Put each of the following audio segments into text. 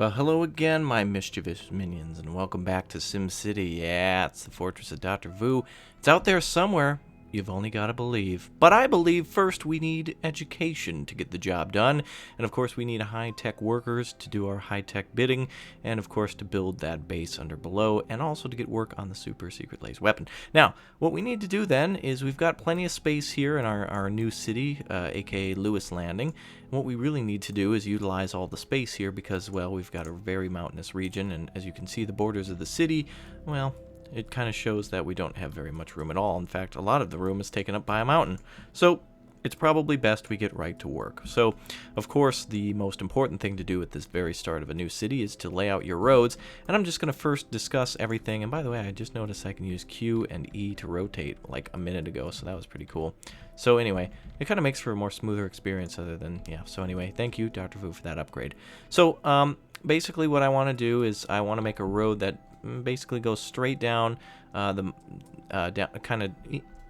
Well, hello again, my mischievous minions, and welcome back to SimCity. Yeah, it's the Fortress of Dr. Vu. It's out there somewhere. You've only got to believe. But I believe first we need education to get the job done. And of course we need high-tech workers to do our high-tech bidding. And of course to build that base under below. And also to get work on the super secret laser weapon. Now, what we need to do then is we've got plenty of space here in our new city, aka Lewis Landing. And what we really need to do is utilize all the space here because, well, we've got a very mountainous region. And as you can see, the borders of the city, well, it kind of shows that we don't have very much room at all. In fact, a lot of the room is taken up by a mountain. So it's probably best we get right to work. So, of course, the most important thing to do at this very start of a new city is to lay out your roads. And I'm just going to first discuss everything. And by the way, I just noticed I can use Q and E to rotate like a minute ago. So that was pretty cool. So anyway, it kind of makes for a more smoother experience other than, yeah. So anyway, thank you, Dr. Vu, for that upgrade. So, basically what I want to do is I want to make a road that basically goes straight down down kind of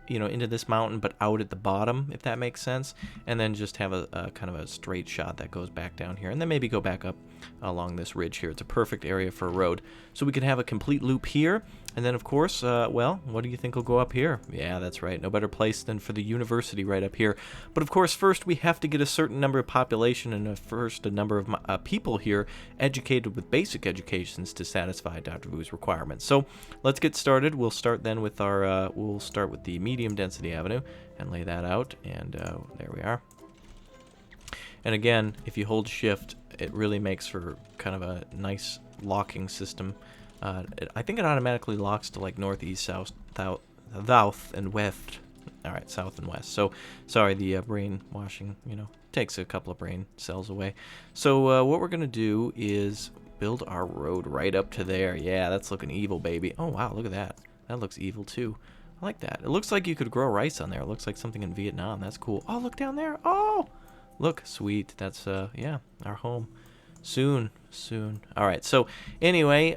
into this mountain, but out at the bottom, if that makes sense, and then just have a kind of a straight shot that goes back down here, and then maybe go back up along this ridge here. It's a perfect area for a road, so we can have a complete loop here, and then of course, well, what do you think will go up here? Yeah, that's right, no better place than for the university right up here. But of course, first we have to get a certain number of population and a number of people here educated with basic educations to satisfy Dr. Vu's requirements. So let's get started. We'll start then with our we'll start with the medium density avenue and lay that out, and there we are. And again, if you hold shift, it really makes for kind of a nice locking system. I think it automatically locks to like northeast, south, and west. All right, south and west. So sorry, the brainwashing, takes a couple of brain cells away. So what we're gonna do is build our road right up to there. Yeah, that's looking evil, baby. Oh wow, look at that. That looks evil too. I like that. It looks like you could grow rice on there. It looks like something in Vietnam. That's cool. Oh, look down there. Oh, look, sweet. That's yeah, our home. Soon. All right. So anyway,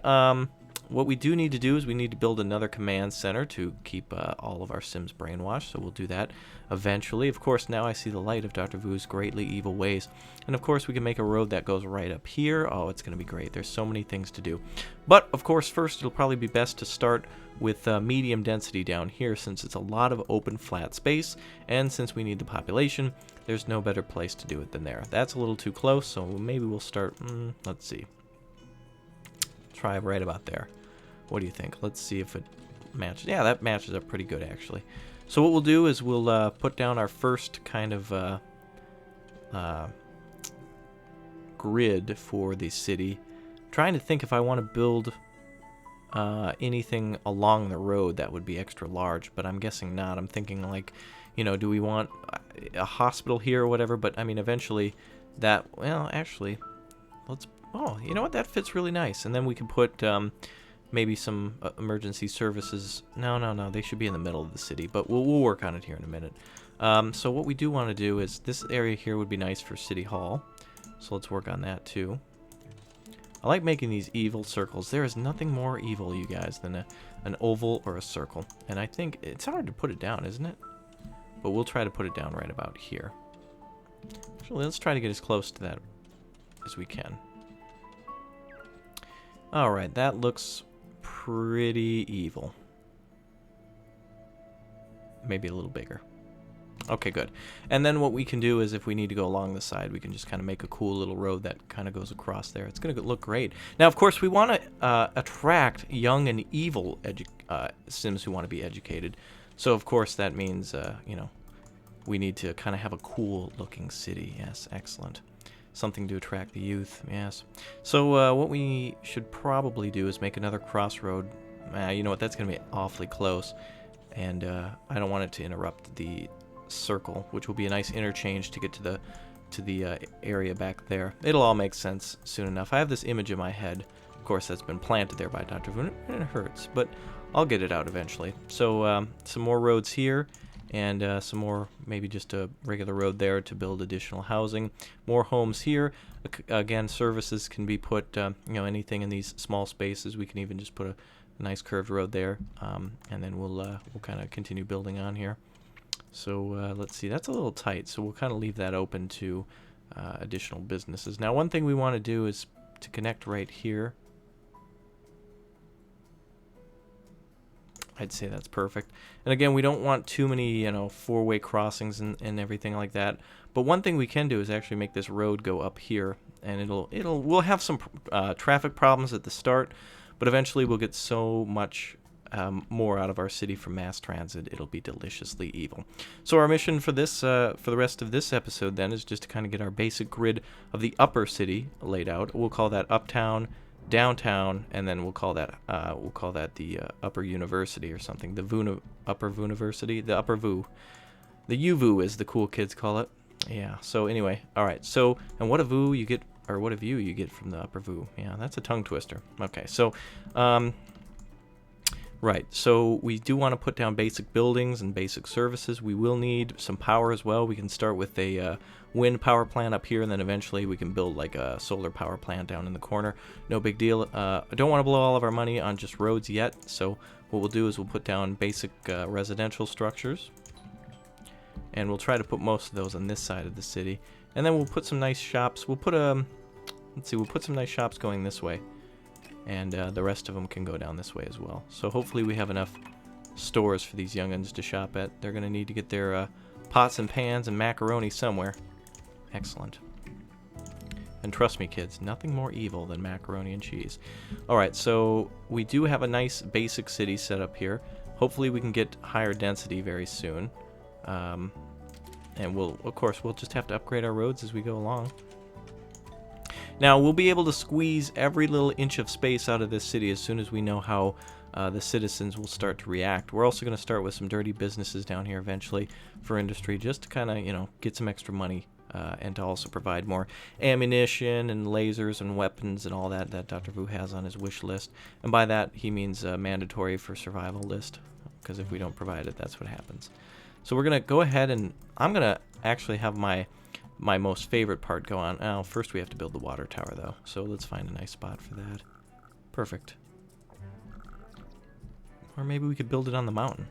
what we do need to do is we need to build another command center to keep all of our Sims brainwashed. So we'll do that eventually. Of course, now I see the light of Dr. Vu's greatly evil ways. And of course, we can make a road that goes right up here. Oh, it's going to be great. There's so many things to do. But of course, first, it'll probably be best to start with medium density down here, since it's a lot of open flat space. And since we need the population, there's no better place to do it than there. That's a little too close, so maybe we'll start, let's see. Try right about there. What do you think? Let's see if it matches. Yeah, that matches up pretty good, actually. So what we'll do is we'll put down our first kind of grid for the city. I'm trying to think if I want to build anything along the road that would be extra large, but I'm guessing not. I'm thinking like, do we want a hospital here or whatever? But I mean, eventually that, well, actually, oh, you know what? That fits really nice. And then we can put maybe some emergency services. No, they should be in the middle of the city, but we'll work on it here in a minute. So what we do want to do is this area here would be nice for City Hall. So let's work on that too. I like making these evil circles. There is nothing more evil, you guys, than an oval or a circle. And I think it's hard to put it down, isn't it? But we'll try to put it down right about here. Actually, let's try to get as close to that as we can. Alright, that looks pretty evil. Maybe a little bigger. Okay, good. And then what we can do is if we need to go along the side, we can just kind of make a cool little road that kind of goes across there. It's going to look great. Now, of course, we want to attract young and evil Sims who want to be educated. So, of course, that means, we need to kind of have a cool-looking city. Yes, excellent. Something to attract the youth, yes. So what we should probably do is make another crossroad. You know what, that's going to be awfully close. And I don't want it to interrupt the circle, which will be a nice interchange to get to the area back there. It'll all make sense soon enough. I have this image in my head. Of course, that's been planted there by Dr. Vu, and it hurts, but I'll get it out eventually. So some more roads here. And some more, maybe just a regular road there to build additional housing. More homes here. Again, services can be put, anything in these small spaces. We can even just put a nice curved road there, and then we'll kind of continue building on here. So let's see, that's a little tight, so we'll kind of leave that open to additional businesses. Now, one thing we want to do is to connect right here. I'd say that's perfect. And again, we don't want too many, you know, four-way crossings and everything like that. But one thing we can do is actually make this road go up here, and we'll have some traffic problems at the start, but eventually we'll get so much more out of our city from mass transit, it'll be deliciously evil. So our mission for this, for the rest of this episode then, is just to kind of get our basic grid of the upper city laid out. We'll call that Uptown, Downtown, and then we'll call that the Upper University or something. The Upper University, the Upper VU. The UVU as the cool kids call it. Yeah. So anyway, all right. So, and what a VU you get, or what a view you get from the Upper VU. Yeah, that's a tongue twister. Okay. So, right. So we do want to put down basic buildings and basic services. We will need some power as well. We can start with a wind power plant up here, and then eventually we can build like a solar power plant down in the corner. No big deal. I don't want to blow all of our money on just roads yet, so what we'll do is we'll put down basic residential structures, and we'll try to put most of those on this side of the city, and then we'll put some nice shops. We'll put we'll put some nice shops going this way, and the rest of them can go down this way as well. So hopefully we have enough stores for these young'uns to shop at. They're gonna need to get their pots and pans and macaroni somewhere. Excellent. And trust me, kids, nothing more evil than macaroni and cheese. Alright, so we do have a nice basic city set up here. Hopefully we can get higher density very soon. And of course, we'll just have to upgrade our roads as we go along. Now, we'll be able to squeeze every little inch of space out of this city as soon as we know how the citizens will start to react. We're also going to start with some dirty businesses down here eventually for industry, just to kind of, you know, get some extra money. And to also provide more ammunition and lasers and weapons and all that Dr. Vu has on his wish list. And by that, he means mandatory for survival list, because if we don't provide it, that's what happens. So we're going to go ahead, and I'm going to actually have my most favorite part go on. Oh, first we have to build the water tower, though. So let's find a nice spot for that. Perfect. Or maybe we could build it on the mountain.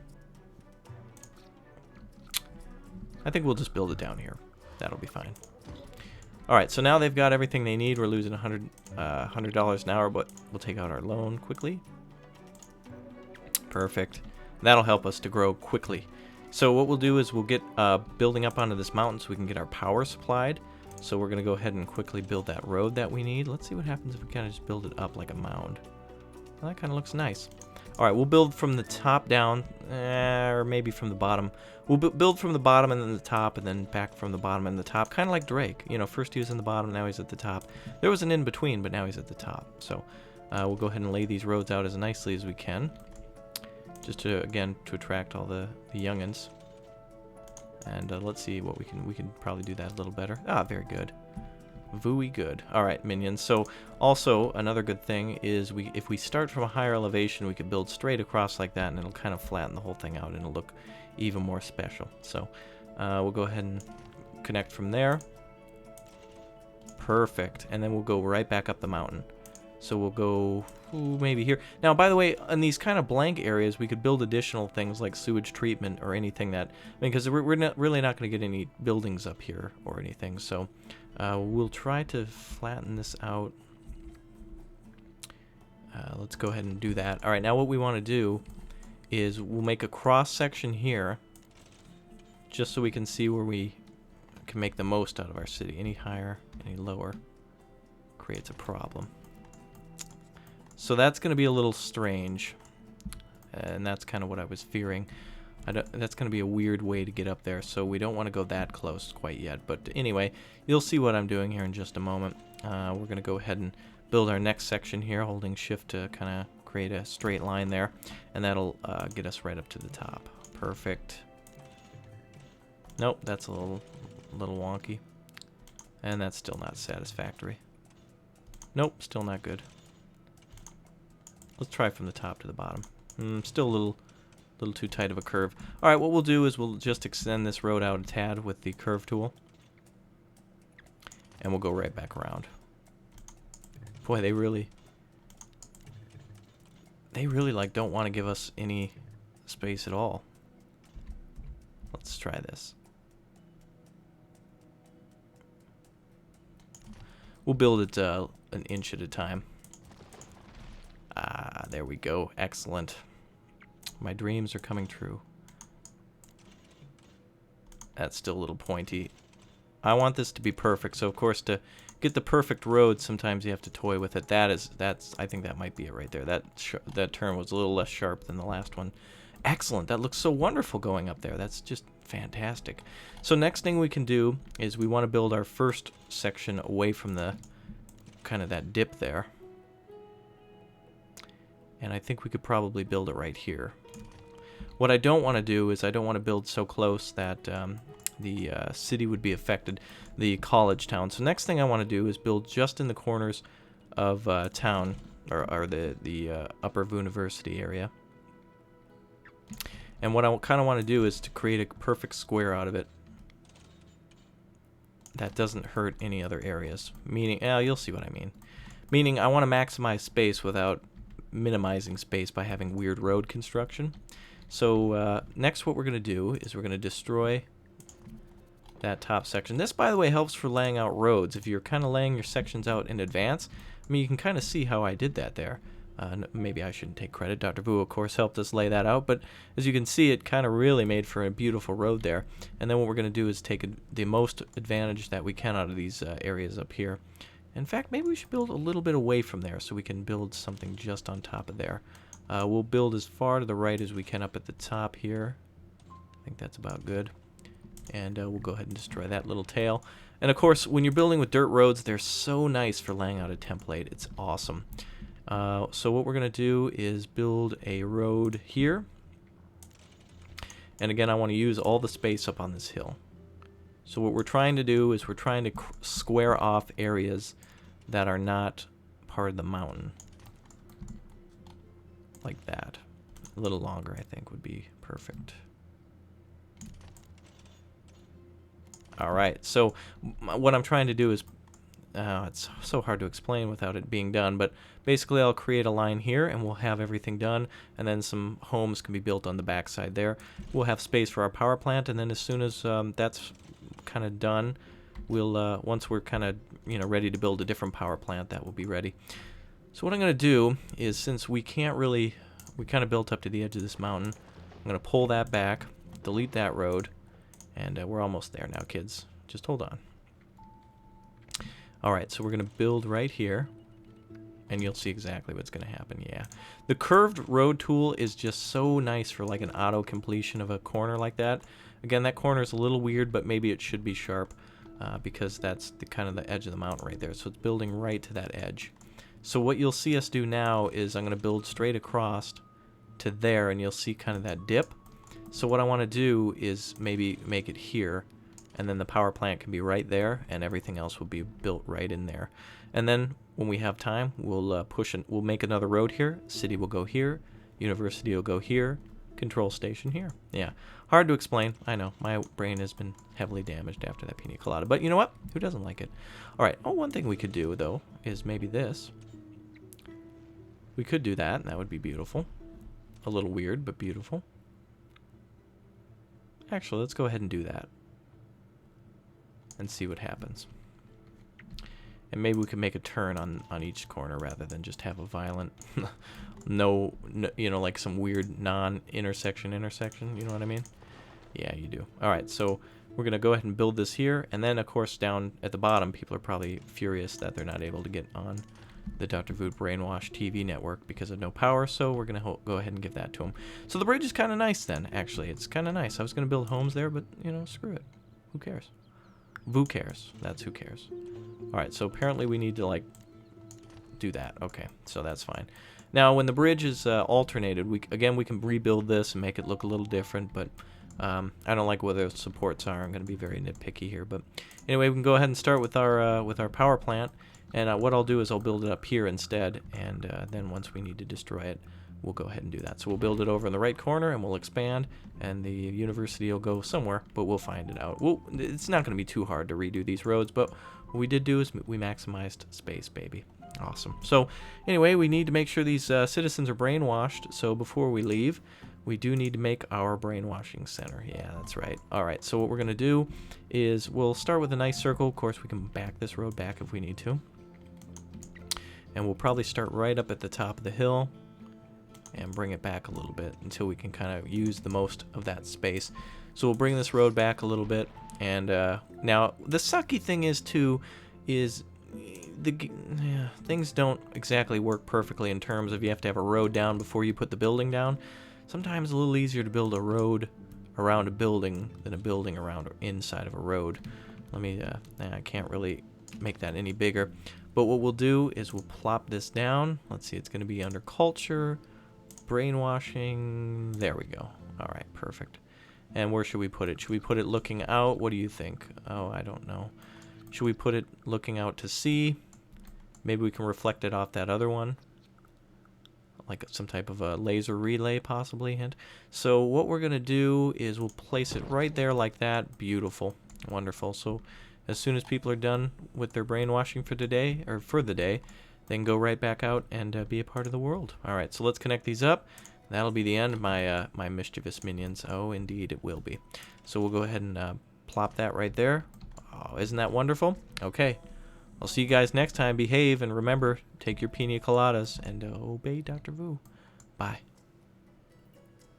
I think we'll just build it down here. That'll be fine. Alright, so now they've got everything they need. We're losing $100 an hour, but we'll take out our loan quickly. Perfect. That'll help us to grow quickly. So what we'll do is we'll get building up onto this mountain so we can get our power supplied. So we're going to go ahead and quickly build that road that we need. Let's see what happens if we kind of just build it up like a mound. Well, that kind of looks nice. Alright, we'll build from the top down, or maybe from the bottom. We'll build from the bottom and then the top, and then back from the bottom and the top. Kind of like Drake. You know, first he was in the bottom, now he's at the top. There was an in-between, but now he's at the top. So we'll go ahead and lay these roads out as nicely as we can. Just to, again, to attract all the young'uns. And let's see what we can probably do that a little better. Ah, very good. Vooey good. Alright, minions. So also another good thing is if we start from a higher elevation, we could build straight across like that, and it'll kind of flatten the whole thing out and it'll look even more special. So we'll go ahead and connect from there. Perfect. And then we'll go right back up the mountain. So we'll go maybe here. Now, by the way, in these kind of blank areas, we could build additional things like sewage treatment or anything that, because we're really not going to get any buildings up here or anything. So we'll try to flatten this out. Let's go ahead and do that. All right, now what we want to do is we'll make a cross section here just so we can see where we can make the most out of our city. Any higher, any lower creates a problem. So that's going to be a little strange, and that's kind of what I was fearing. That's going to be a weird way to get up there, so we don't want to go that close quite yet. But anyway, you'll see what I'm doing here in just a moment. We're going to go ahead and build our next section here, holding shift to kind of create a straight line there, and that'll get us right up to the top. Perfect. Nope, that's a little wonky, and that's still not satisfactory. Nope, still not good. Let's try from the top to the bottom. Still a little too tight of a curve. All right, what we'll do is we'll just extend this road out a tad with the curve tool, and we'll go right back around. Boy, they really like don't want to give us any space at all. Let's try this. We'll build it an inch at a time. Ah, there we go. Excellent. My dreams are coming true. That's still a little pointy. I want this to be perfect, so of course to get the perfect road, sometimes you have to toy with it. That's I think that might be it right there. That turn was a little less sharp than the last one. Excellent. That looks so wonderful going up there. That's just fantastic. So next thing we can do is we want to build our first section away from the kind of that dip there. And I think we could probably build it right here. What I don't want to do is I don't want to build so close that the city would be affected, the college town. So next thing I want to do is build just in the corners of town, or the Upper University area. And what I kind of want to do is to create a perfect square out of it that doesn't hurt any other areas. Meaning, you'll see what I mean. Meaning I want to maximize space without minimizing space by having weird road construction. So next what we're going to do is we're going to destroy that top section. This, by the way, helps for laying out roads. If you're kind of laying your sections out in advance, I mean, you can kind of see how I did that there. Maybe I shouldn't take credit. Dr. Vu, of course, helped us lay that out, but as you can see, it kind of really made for a beautiful road there. And then what we're going to do is take the most advantage that we can out of these areas up here. In fact, maybe we should build a little bit away from there so we can build something just on top of there. We'll build as far to the right as we can up at the top here. I think that's about good. And we'll go ahead and destroy that little tail. And of course, when you're building with dirt roads, they're so nice for laying out a template. It's awesome. So what we're going to do is build a road here. And again, I want to use all the space up on this hill. So what we're trying to do is we're trying to square off areas that are not part of the mountain. Like that. A little longer, I think, would be perfect. Alright, so what I'm trying to do is, it's so hard to explain without it being done, but basically I'll create a line here and we'll have everything done, and then some homes can be built on the backside there. We'll have space for our power plant, and then as soon as that's kind of done, we'll, once we're kind of, ready to build a different power plant, that will be ready. So what I'm going to do is, since we can't really, we kind of built up to the edge of this mountain, I'm going to pull that back, delete that road, and we're almost there now, kids. Just hold on. Alright, so we're going to build right here, and you'll see exactly what's going to happen, yeah. The curved road tool is just so nice for like an auto completion of a corner like that. Again, that corner is a little weird, but maybe it should be sharp, because that's the kind of the edge of the mountain right there. So it's building right to that edge. So what you'll see us do now is I'm going to build straight across to there, and you'll see kind of that dip. So what I want to do is maybe make it here, and then the power plant can be right there, and everything else will be built right in there. And then when we have time, we'll we'll make another road here. City will go here, university will go here, control station here. Yeah, hard to explain. I know my brain has been heavily damaged after that pina colada, but you know what? Who doesn't like it? All right. Oh, one thing we could do though is maybe this. We could do that, and that would be beautiful. A little weird, but beautiful. Actually, let's go ahead and do that and see what happens. And maybe we can make a turn on each corner rather than just have a violent no, like some weird non-intersection, you know what I mean? Yeah, you do. Alright, so we're going to go ahead and build this here, and then of course down at the bottom people are probably furious that they're not able to get on the Dr. Vu Brainwash TV network because of no power, so we're going to go ahead and give that to them. So the bridge is kind of nice then, actually. It's kind of nice. I was going to build homes there, but, screw it. Who cares? Vu cares. That's who cares. Alright, so apparently we need to, like, do that. Okay, so that's fine. Now, when the bridge is alternated, we can rebuild this and make it look a little different, but I don't like where the supports are. I'm going to be very nitpicky here, but anyway, we can go ahead and start with our power plant. And what I'll do is I'll build it up here instead, and then once we need to destroy it, we'll go ahead and do that. So we'll build it over in the right corner, and we'll expand, and the university will go somewhere, but we'll find it out. It's not going to be too hard to redo these roads, but what we did do is we maximized space, baby. Awesome. So anyway, we need to make sure these citizens are brainwashed, so before we leave, we do need to make our brainwashing center. Yeah, that's right. All right, so what we're going to do is we'll start with a nice circle. Of course, we can back this road back if we need to. And we'll probably start right up at the top of the hill and bring it back a little bit until we can kind of use the most of that space. So we'll bring this road back a little bit. And now the sucky thing is too, is things don't exactly work perfectly in terms of you have to have a road down before you put the building down. Sometimes a little easier to build a road around a building than a building around or inside of a road. Let me, I can't really make that any bigger. But what we'll do is we'll plop this down. Let's see, it's going to be under culture, brainwashing. There we go. All right, perfect. And where should we put it? Should we put it looking out? What do you think? Oh, I don't know. Should we put it looking out to sea? Maybe we can reflect it off that other one. Like some type of a laser relay, possibly. And so what we're going to do is we'll place it right there like that. Beautiful. Wonderful. So as soon as people are done with their brainwashing for today, or for the day, they can go right back out and be a part of the world. All right, so let's connect these up. That'll be the end of my my mischievous minions. Oh, indeed, it will be. So we'll go ahead and plop that right there. Oh, isn't that wonderful? Okay. I'll see you guys next time. Behave, and remember, take your pina coladas and obey Dr. Vu. Bye.